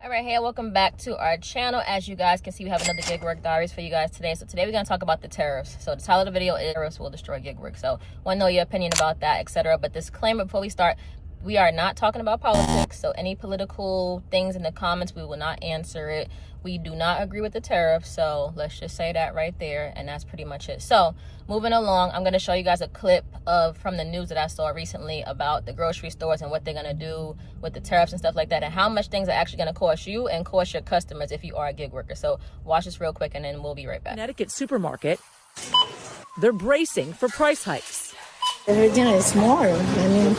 All right, hey, welcome back to our channel. As you guys can see, we have another Gigwork Diaries for you guys today. So today we're going to talk about the tariffs. So the title of the video is Tariffs Will Destroy Gigwork. So want to know your opinion about that, etc. But disclaimer before we start, we are not talking about politics. So any political things in the comments, we will not answer it. We do not agree with the tariffs. So let's just say that right there. And that's pretty much it. So moving along, I'm going to show you guys a clip from the news that I saw recently about the grocery stores and what they're going to do with the tariffs and stuff like that, and how much things are actually going to cost you and cost your customers if you are a gig worker. So watch this real quick and then we'll be right back. Connecticut supermarket, they're bracing for price hikes. Everything is more. I mean,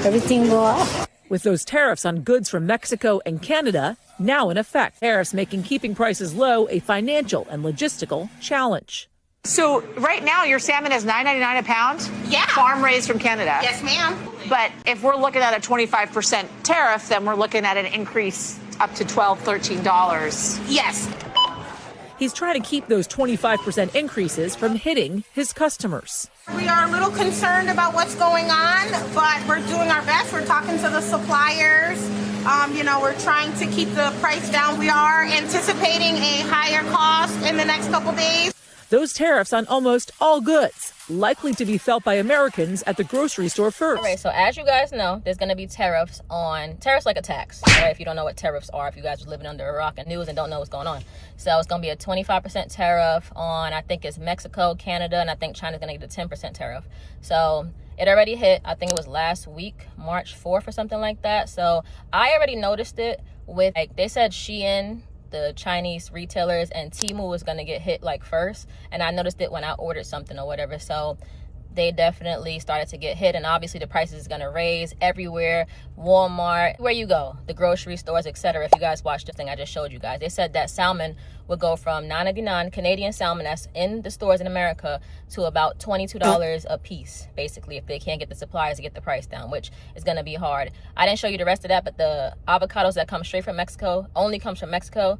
everything go up. With those tariffs on goods from Mexico and Canada now in effect, tariffs making keeping prices low a financial and logistical challenge. So right now your salmon is $9.99 a pound? Yeah. Farm raised from Canada? Yes, ma'am. But if we're looking at a 25% tariff, then we're looking at an increase up to $12, $13. Yes. He's trying to keep those 25% increases from hitting his customers. We are a little concerned about what's going on, but we're doing our best. We're talking to the suppliers. We're trying to keep the price down. We are anticipating a higher cost in the next couple days. Those tariffs on almost all goods likely to be felt by Americans at the grocery store first. All right, so as you guys know, there's going to be tariffs like a tax. All right, if you don't know what tariffs are, if you guys are living under a rock and news and don't know what's going on. So it's going to be a 25% tariff on, I think it's Mexico, Canada, and I think China's going to get a 10% tariff. So it already hit, I think it was last week, March 4th or something like that. So I already noticed it with, like, they said Shein, the Chinese retailers, and Temu was going to get hit like first, and I noticed it when I ordered something or whatever. So they definitely started to get hit, and obviously the prices is going to raise everywhere. Walmart, where you go, the grocery stores, etc. If you guys watched the thing I just showed you guys, they said that salmon would go from $9.99 Canadian salmon that's in the stores in America to about $22 a piece, basically, if they can't get the suppliers to get the price down, which is going to be hard. I didn't show you the rest of that, but the avocados that come straight from Mexico, only comes from Mexico,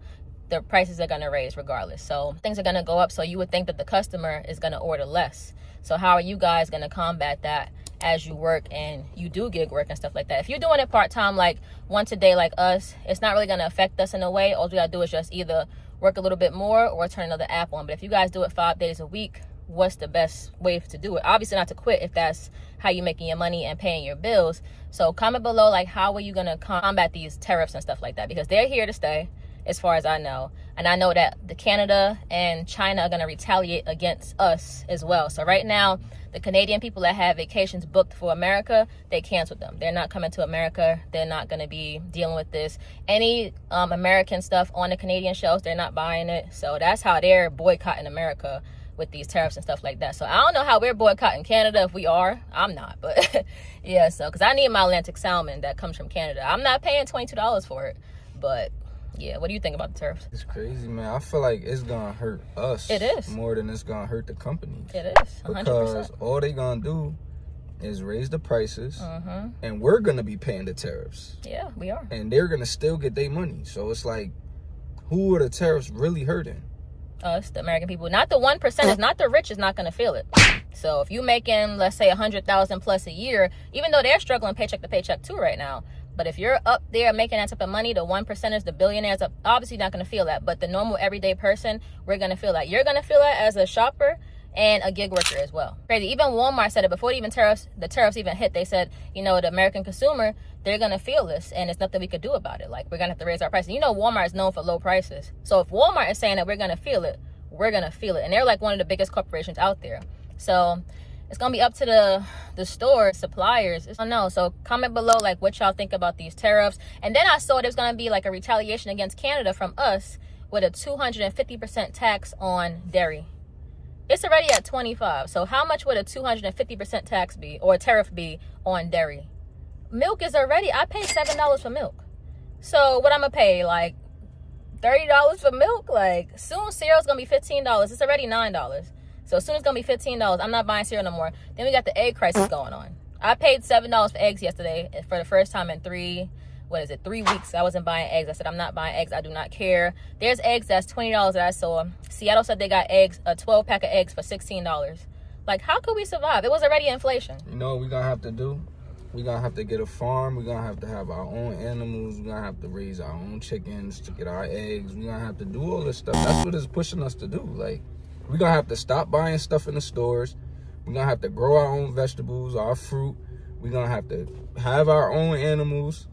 the prices are going to raise regardless. So things are going to go up, so you would think that the customer is going to order less. So how are you guys going to combat that as you work and you do gig work and stuff like that? If you're doing it part-time, like once a day like us, it's not really going to affect us in a way. All we got to do is just either work a little bit more or turn another app on. But if you guys do it 5 days a week, what's the best way to do it? Obviously not to quit if that's how you're making your money and paying your bills. So comment below, like, how are you going to combat these tariffs and stuff like that? Because they're here to stay, as far as I know. And I know that the Canada and China are going to retaliate against us as well. So right now, the Canadian people that have vacations booked for America, they canceled them. They're not coming to America. They're not going to be dealing with this. Any American stuff on the Canadian shelves, they're not buying it. So that's how they're boycotting America with these tariffs and stuff like that. So I don't know how we're boycotting Canada. If we are, I'm not. But yeah, so because I need my Atlantic salmon that comes from Canada. I'm not paying $22 for it. But yeah, what do you think about the tariffs? It's crazy, man. I feel like it's gonna hurt us. It is. More than it's gonna hurt the companies. It is, 100%. Because all they gonna do is raise the prices, and we're gonna be paying the tariffs. Yeah, we are. And they're gonna still get their money. So it's like, who are the tariffs really hurting? Us, the American people. Not the 1%. Not the rich is not gonna feel it. So if you making, let's say, 100,000 plus a year, even though they're struggling paycheck to paycheck too right now, but if you're up there making that type of money, the 1%ers, the billionaires, are obviously not going to feel that. But the normal everyday person, we're going to feel that. You're going to feel that as a shopper and a gig worker as well. Crazy. Even Walmart said it before the tariffs even hit. They said, the American consumer, they're going to feel this, and there's nothing we could do about it. Like, we're going to have to raise our prices. Walmart is known for low prices. So if Walmart is saying that we're going to feel it, we're going to feel it. And they're like one of the biggest corporations out there. So it's going to be up to the store suppliers. I don't know. So comment below, like, what y'all think about these tariffs. And then I saw there's going to be like a retaliation against Canada from us with a 250% tax on dairy. It's already at 25. So how much would a 250% tax be, or a tariff be, on dairy? Milk is already, I pay $7 for milk. So what I'm going to pay, like $30 for milk? Like, soon cereal's going to be $15. It's already $9. So soon it's going to be $15. I'm not buying cereal no more. Then we got the egg crisis going on. I paid $7 for eggs yesterday for the first time in 3 weeks. I wasn't buying eggs. I said, I'm not buying eggs. I do not care. There's eggs that's $20 that I saw. Seattle said they got eggs, a 12-pack of eggs for $16. Like, how could we survive? It was already inflation. You know what we're going to have to do? We're going to have to get a farm. We're going to have our own animals. We're going to have to raise our own chickens to get our eggs. We're going to have to do all this stuff. That's what it's pushing us to do. Like, we're going to have to stop buying stuff in the stores. We're going to have to grow our own vegetables, our fruit. We're going to have our own animals,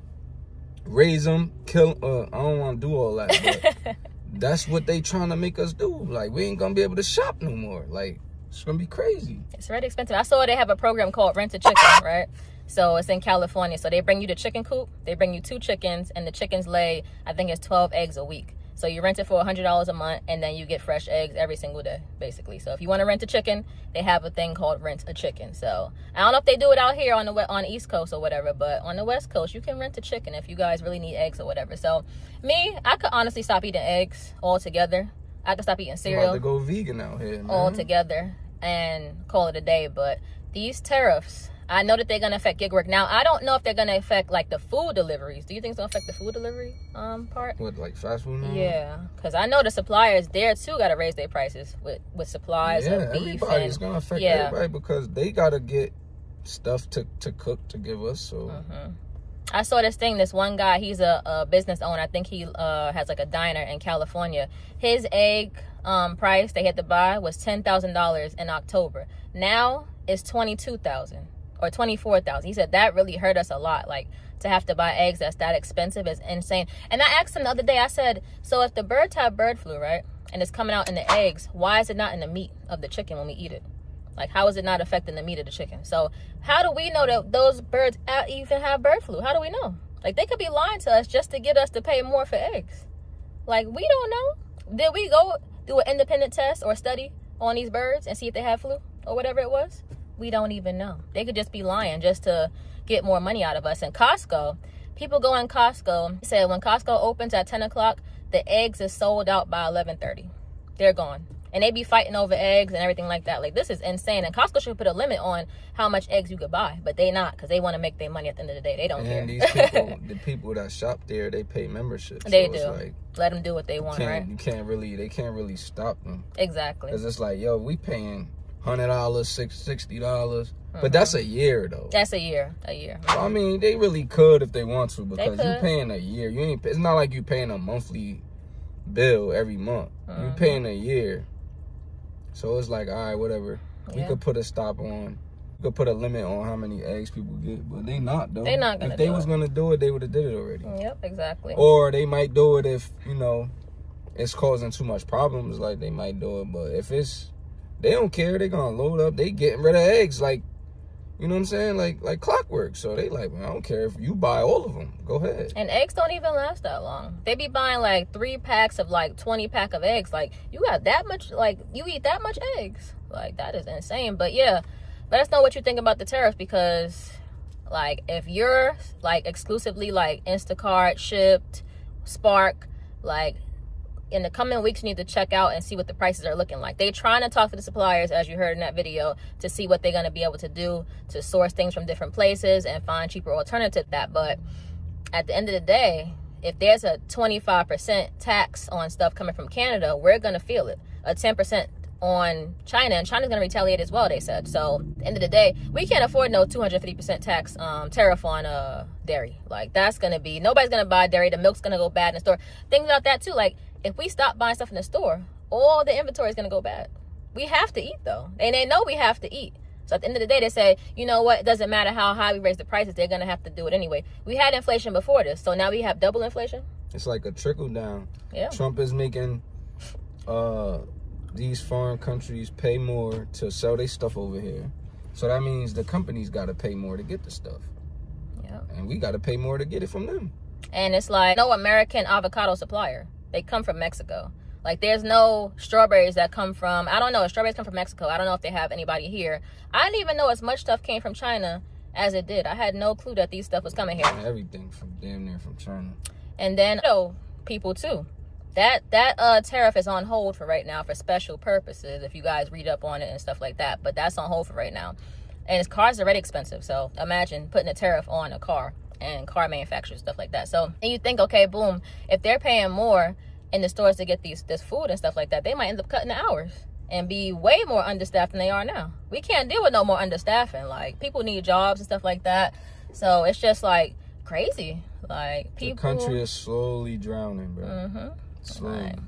raise them, kill. I don't want to do all that, but that's what they trying to make us do. Like, we ain't going to be able to shop no more. Like, it's going to be crazy. It's really expensive. I saw they have a program called Rent a Chicken, right? So it's in California. So they bring you the chicken coop. They bring you 2 chickens, and the chickens lay, I think it's 12 eggs a week. So you rent it for $100 a month, and then you get fresh eggs every single day, basically. So if you want to rent a chicken, they have a thing called Rent a Chicken. So I don't know if they do it out here on the East Coast or whatever, but on the West Coast, you can rent a chicken if you guys really need eggs or whatever. So me, I could honestly stop eating eggs altogether. I could stop eating cereal. I'm about to go vegan out here, man. Altogether and call it a day. But these tariffs, I know that they're going to affect Gigwork. Now, I don't know if they're going to affect, like, the food deliveries. Do you think it's going to affect the food delivery part? What, like fast food now? Yeah, because I know the suppliers there, too, got to raise their prices with supplies of beef. Everybody's going to affect everybody because they got to get stuff to cook to give us, so... I saw this thing, this one guy, he's a business owner. I think he has, like, a diner in California. His egg price they had to buy was $10,000 in October. Now, it's $22,000. Or $24,000. He said that really hurt us a lot. Like, to have to buy eggs that's that expensive is insane. And I asked him the other day, I said, so if the birds have bird flu, right, and it's coming out in the eggs, why is it not in the meat of the chicken when we eat it? Like, how is it not affecting the meat of the chicken? So how do we know that those birds even have bird flu? How do we know? Like, they could be lying to us just to get us to pay more for eggs. Like, we don't know. Did we go do an independent test or study on these birds and see if they have flu or whatever it was? We don't even know. They could just be lying just to get more money out of us. And Costco, people go in Costco, said when Costco opens at 10 o'clock, the eggs is sold out by 11:30. They're gone. And they be fighting over eggs and everything like that. Like, this is insane. And Costco should put a limit on how much eggs you could buy. But they not, because they want to make their money at the end of the day. They don't care. And these people, the people that shop there, they pay memberships. They so do. Like, let them do what they want, right? They can't really stop them. Exactly. Because it's like, yo, we paying $100, $60. But that's a year, though. That's a year. So, I mean, they really could if they want to, because you paying a year. It's not like you paying a monthly bill every month. You paying a year. So it's like, all right, whatever. We could put a stop on. We could put a limit on how many eggs people get, but they not, though. They not gonna If they was gonna do it, they would have did it already. Yep, exactly. Or they might do it if, you know, it's causing too much problems. Like, they might do it, but if it's, they don't care. They gonna load up. They getting rid of eggs, like, you know what I'm saying? Like clockwork. So they like, man, I don't care if you buy all of them. Go ahead. And eggs don't even last that long. They be buying like 3 packs of like 20 pack of eggs. Like, you got that much, like, you eat that much eggs. Like, that is insane. But yeah, let us know what you think about the tariffs, because like, if you're like exclusively like Instacart, Shipped, Spark, like, in the coming weeks, you need to check out and see what the prices are looking like. They're trying to talk to the suppliers, as you heard in that video, to see what they're going to be able to do to source things from different places and find cheaper alternatives to that. But at the end of the day, if there's a 25% tax on stuff coming from Canada, we're going to feel it. A 10% on China, and China's going to retaliate as well, they said. So at the end of the day, we can't afford no 250% tax tariff on dairy. Like, that's going to be, nobody's going to buy dairy. The milk's going to go bad in the store. Think about that too. Like, if we stop buying stuff in the store, all the inventory is going to go bad. We have to eat, though. And they know we have to eat. So at the end of the day, they say, you know what? It doesn't matter how high we raise the prices. They're going to have to do it anyway. We had inflation before this. So now we have double inflation. It's like a trickle down. Yeah. Trump is making these foreign countries pay more to sell their stuff over here. So that means the companies got to pay more to get the stuff. Yeah. And we got to pay more to get it from them. And it's like no American avocado supplier. They come from Mexico. Like, there's no strawberries that come from, I don't know, strawberries come from Mexico. I don't know if they have anybody here. I didn't even know as much stuff came from China as it did. I had no clue that these stuff was coming here. Everything from damn near from China. And then, people too. That tariff is on hold for right now for special purposes, if you guys read up on it and stuff like that. But that's on hold for right now. And cars are already expensive. So imagine putting a tariff on a car and car manufacturers, stuff like that. So, and you think, okay, boom, if they're paying more in the stores to get this food and stuff like that, they might end up cutting the hours and be way more understaffed than they are now. We can't deal with no more understaffing. Like, people need jobs and stuff like that. So it's just like crazy. Like people, the country is slowly drowning, bro. Slowly. Right.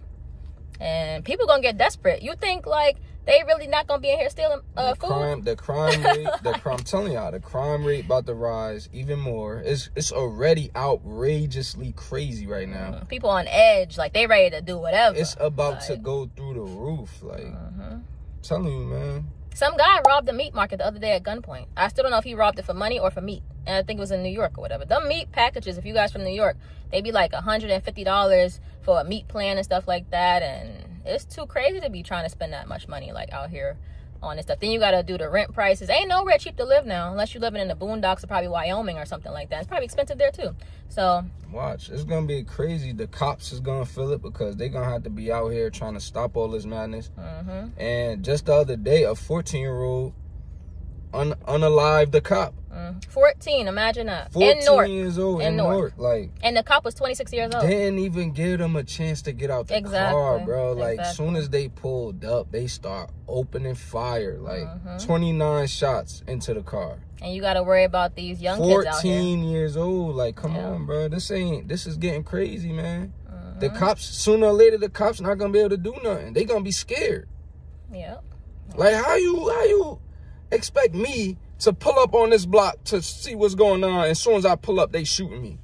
And people gonna get desperate. You think like they really not gonna be in here stealing food? The crime rate, I'm telling y'all, the crime rate about to rise even more. It's already outrageously crazy right now. People on edge, like they ready to do whatever. It's about to go through the roof. Like, I'm telling you, man. Some guy robbed the meat market the other day at gunpoint. I still don't know if he robbed it for money or for meat. And I think it was in New York or whatever. The meat packages, if you guys from New York, they be like $150 for a meat plan and stuff like that. And it's too crazy to be trying to spend that much money like out here on this stuff. Then you got to do the rent prices. Ain't nowhere cheap to live now unless you're living in the boondocks or probably Wyoming or something like that. It's probably expensive there too. So watch, it's gonna be crazy. The cops is gonna feel it because they gonna have to be out here trying to stop all this madness. And just the other day, a 14-year-old unalived the cop. 14, imagine that. 14 years old in Newark. Like, and the cop was 26 years old. Didn't even give them a chance to get out the car, bro. Like, soon as they pulled up, they start opening fire. Like, 29 shots into the car. And you got to worry about these young kids out here. 14 years old. Like, come on, bro. This is getting crazy, man. The cops, sooner or later, the cops not going to be able to do nothing. They going to be scared. Yep. Like, how you expect me to pull up on this block to see what's going on, and as soon as I pull up, they shooting me?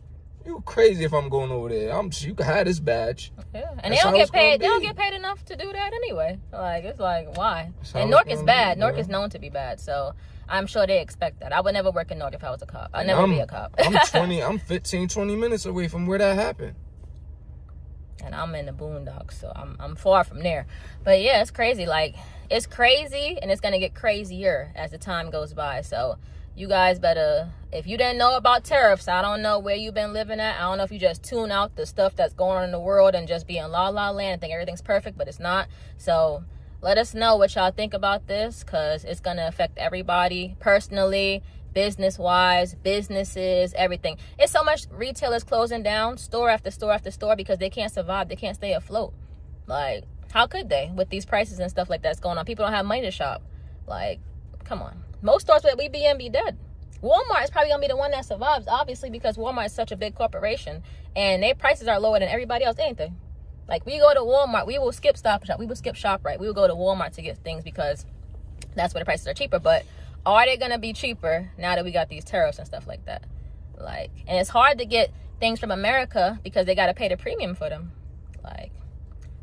You crazy if I'm going over there. You can have this badge. Yeah, and they don't get paid. They don't get paid enough to do that anyway. Like, it's like, why? And Newark is bad. Newark is known to be bad, so I'm sure they expect that. I would never work in Newark if I was a cop. I'd never be a cop. I'm 15, 20 minutes away from where that happened. And I'm in the boondocks, so I'm far from there. But yeah, it's crazy. Like, it's crazy, and it's gonna get crazier as the time goes by. So you guys better, if you didn't know about tariffs, I don't know where you've been living at. I don't know if you just tune out the stuff that's going on in the world and just be in la la land and think everything's perfect, but it's not. So let us know what y'all think about this, because it's gonna affect everybody personally, business-wise, businesses, everything. It's so much retailers closing down, store after store after store, because they can't survive. They can't stay afloat. Like, how could they with these prices and stuff like that's going on? People don't have money to shop. Like, come on. Most stores that we be in be dead. Walmart is probably going to be the one that survives, obviously, because Walmart is such a big corporation, and their prices are lower than everybody else, ain't they? Like, we go to Walmart, we will skip Stop and Shop. We will skip ShopRite. We will go to Walmart to get things because that's where the prices are cheaper. But are they going to be cheaper now that we got these tariffs and stuff like that? Like, and it's hard to get things from America because they got to pay the premium for them. Like,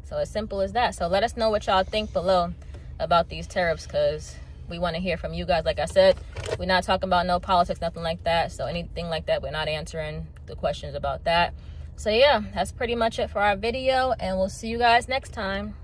so as simple as that. So let us know what y'all think below about these tariffs, because we want to hear from you guys. Like I said, we're not talking about no politics, nothing like that. So anything like that, we're not answering the questions about that. So yeah, that's pretty much it for our video, and we'll see you guys next time.